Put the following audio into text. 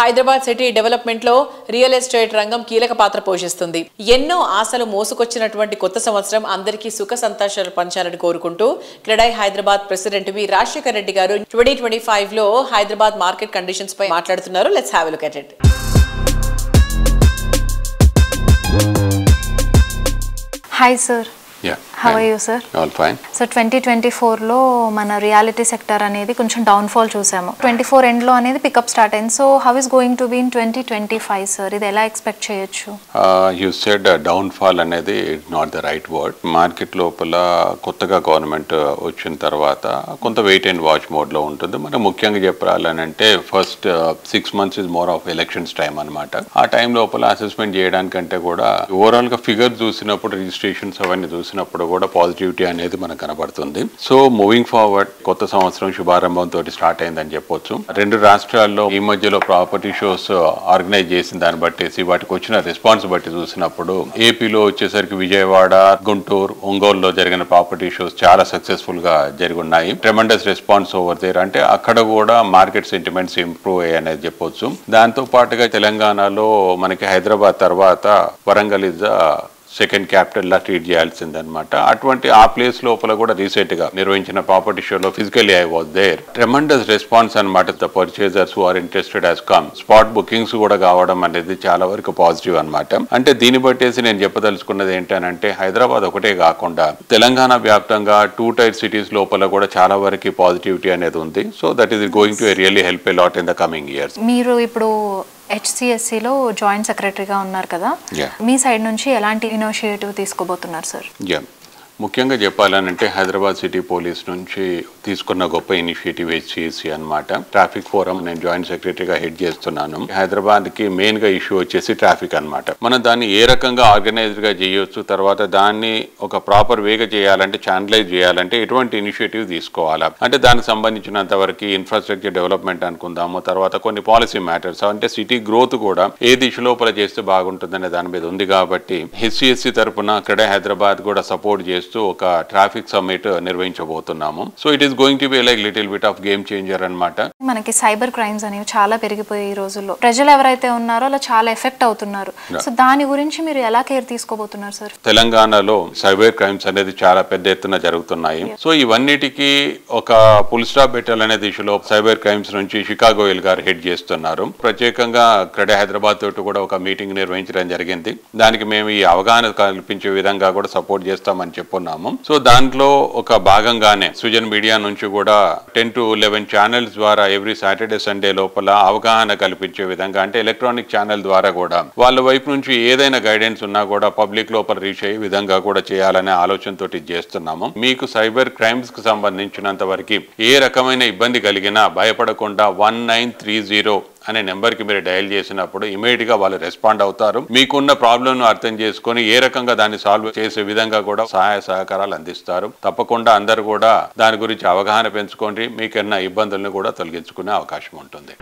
Hyderabad city development లో real estate రంగం కీలక పాత్ర పోషిస్తుంది. ఎన్నో ఆశలు మోసుకొచ్చినటువంటి కొత్త సంవత్సరం అందరికీ సుఖ సంతోషాలు పంచాలని కోరుకుంటూ క్రెడై హైదరాబాద్ ప్రెసిడెంట్ వి రాజశేఖర్ రెడ్డి గారు 2025 లో హైదరాబాద్ మార్కెట్ కండిషన్స్ పై మాట్లాడుతున్నారు. Let's have a look at it. Hi sir. Yeah. How are you sir? All fine. So 2024 లో మన రియాలిటీ సెక్టర్ అనేది కొంచెం డౌన్ ఫాల్ చూసాము. 24 ఎండ్ లో అనేది పికప్ స్టార్ట్ అయింది. So how is going to be in 2025 sir? ఇది ఎలా ఎక్స్పెక్ట్ చేయొచ్చు? You said డౌన్ ఫాల్ అనేది not the right word. Market లోపల కొత్తగా గవర్నమెంట్ వచ్చిన తర్వాత కొంత వెయిట్ అండ్ వాచ్ మోడ్ లో ఉంటుంది. మనం ముఖ్యంగా చెప్పాలంటే first 6 months is more of elections time అనమాట. ఆ టైం లోపల అసెస్మెంట్ చేయడానికంటే కూడా ఓవరాల్ గా ఫిగర్ చూసినప్పుడు రిజిస్ట్రేషన్స్ అవన్నీ చూసినప్పుడు కూడా పాజిటివిటీ అనేది మనకు కనబడుతుంది. సో మూవింగ్ ఫార్వర్డ్ కొత్త సంవత్సరం శుభారంభంతో స్టార్ట్ అయిందని చెప్పొచ్చు. 2 రాష్ట్రాల్లో ఈ మధ్యలో ప్రాపర్టీ షోస్ ఆర్గనైజ్ చేసిన దాన్ని బట్టేసి వాటికి వచ్చిన రెస్పాన్స్ బట్టి చూసినప్పుడు ఏపీలో వచ్చేసరికి విజయవాడ, గుంటూరు, ఒంగోలులో జరిగిన ప్రాపర్టీ షోస్ చాలా సక్సెస్ఫుల్ గా జరిగి ఉన్నాయి. Tremendous response over there. అంటే అక్కడ కూడా మార్కెట్ సెంటిమెంట్స్ ఇంప్రూవ్ అయ్యాయి అనేది చెప్పొచ్చు. దాంతో పాటుగా తెలంగాణలో మనకి హైదరాబాద్ తర్వాత వరంగల్ ఇస్ సెకండ్ క్యాపిటల్ లా ట్రీట్ చేయాల్సిందనమాట. అటువంటి ఆ ప్లేస్ లోపల కూడా రీసెంట్ గా నిర్వహించిన ప్రాపర్టీ షోలో physically I was there. Tremendous response అనమాట. The purchasers who are interested has come. Spot bookings కూడా కావడం అనేది చాలా వరకు పాజిటివ్ అనమాట. అంటే దీన్ని బట్టేసి నేను చెప్పదలుచుకున్నది ఏంటంటే హైదరాబాద్ ఒకటే కాకుండా తెలంగాణ వ్యాప్తంగా 2 tier సిటీస్ లోపల కూడా చాలా వరకు పాజిటివిటీ అనేది ఉంది. So that is going to really help a lot in the coming years. మీరు ఇప్పుడు HCSCలో జాయింట్ సెక్రటరీగా ఉన్నారు కదా, మీ సైడ్ నుంచి ఎలాంటి ఇనిషియేటివ్ తీసుకోబోతున్నారు సార్? ముఖ్యంగా చెప్పాలనంటే హైదరాబాద్ సిటీ పోలీస్ నుంచి తీసుకున్న గొప్ప ఇనిషియేటివ్ HCSC అనమాట. ట్రాఫిక్ ఫోరం నేను జాయింట్ సెక్రటరీగా హెడ్ చేస్తున్నాను. హైదరాబాద్ కి మెయిన్ గా ఇష్యూ వచ్చేసి ట్రాఫిక్ అనమాట. మనం దాన్ని ఏ రకంగా ఆర్గనైజ్డ్ గా చేయొచ్చు, తర్వాత దాన్ని ఒక ప్రాపర్ వేగా చేయాలంటే, ఛానలైజ్ చేయాలంటే ఎటువంటి ఇనిషియేటివ్ తీసుకోవాలా అంటే దానికి సంబంధించినంత వరకు ఇన్ఫ్రాస్ట్రక్చర్ డెవలప్మెంట్ అనుకుందాము, తర్వాత కొన్ని పాలసీ మ్యాటర్స్ అంటే సిటీ గ్రోత్ కూడా ఏ దిశ లోపల చేస్తే బాగుంటుందనే దాని మీద ఉంది. కాబట్టి HCSC తరఫున అక్కడే హైదరాబాద్ కూడా సపోర్ట్ చేస్తూ ఒక ట్రాఫిక్ సమ్మిట్ నిర్వహించబోతున్నాము. So it is going to be like little bit of game changer అనమాట. మనకి సైబర్ క్రైమ్స్ అనేవి చాలా పెరిగిపోయి ఈ రోజుల్లో ప్రజలు ఎవరైతే ఉన్నారో అలా చాలా ఎఫెక్ట్ అవుతున్నారు. సో దాని గురించి మీరు ఎలా కేర్ తీసుకోబోతున్నారు సార్? తెలంగాణలో సైబర్ క్రైమ్స్ అనేది చాలా పెద్ద ఎత్తున జరుగుతున్నాయి. సో ఇవన్నిటికీ ఒక ఫుల్ స్టాప్ పెట్టాలనే దిశలో సైబర్ క్రైమ్స్ నుంచి షికాగోయల్ గారు హెడ్ చేస్తున్నారు. ప్రత్యేకంగా క్రెడై హైదరాబాద్ తోటి కూడా ఒక మీటింగ్ నిర్వహించడం జరిగింది. దానికి మేము ఈ అవగాహన కల్పించే విధంగా కూడా సపోర్ట్ చేస్తామని చెప్పున్నాము. సో దాంట్లో ఒక భాగంగానే సృజన్ మీడియా నుంచి కూడా 10 to 11 ఛానల్స్ ద్వారా ఎవ్రీ సాటర్డే సండే లోపల అవగాహన కల్పించే విధంగా అంటే ఎలక్ట్రానిక్ ఛానల్ ద్వారా కూడా వాళ్ళ వైపు నుంచి ఏదైనా గైడెన్స్ ఉన్నా కూడా పబ్లిక్ లోపల రీచ్ అయ్యే విధంగా కూడా చేయాలనే ఆలోచనతో చేస్తున్నాము. మీకు సైబర్ క్రైమ్స్ కు సంబంధించినంత వరకు ఏ రకమైన ఇబ్బంది కలిగినా భయపడకుండా 1930 అనే నెంబర్కి మీరు డయల్ చేసినప్పుడు ఇమీడియట్ గా వాళ్ళు రెస్పాండ్ అవుతారు. మీకున్న ప్రాబ్లంను అర్థం చేసుకొని ఏ రకంగా దాన్ని సాల్వ్ చేసే విధంగా కూడా సహాయ సహకారాలు అందిస్తారు. తప్పకుండా అందరూ కూడా దాని గురించి అవగాహన పెంచుకోండి. మీకున్న ఇబ్బందులను కూడా తొలగించుకునే అవకాశం ఉంటుంది.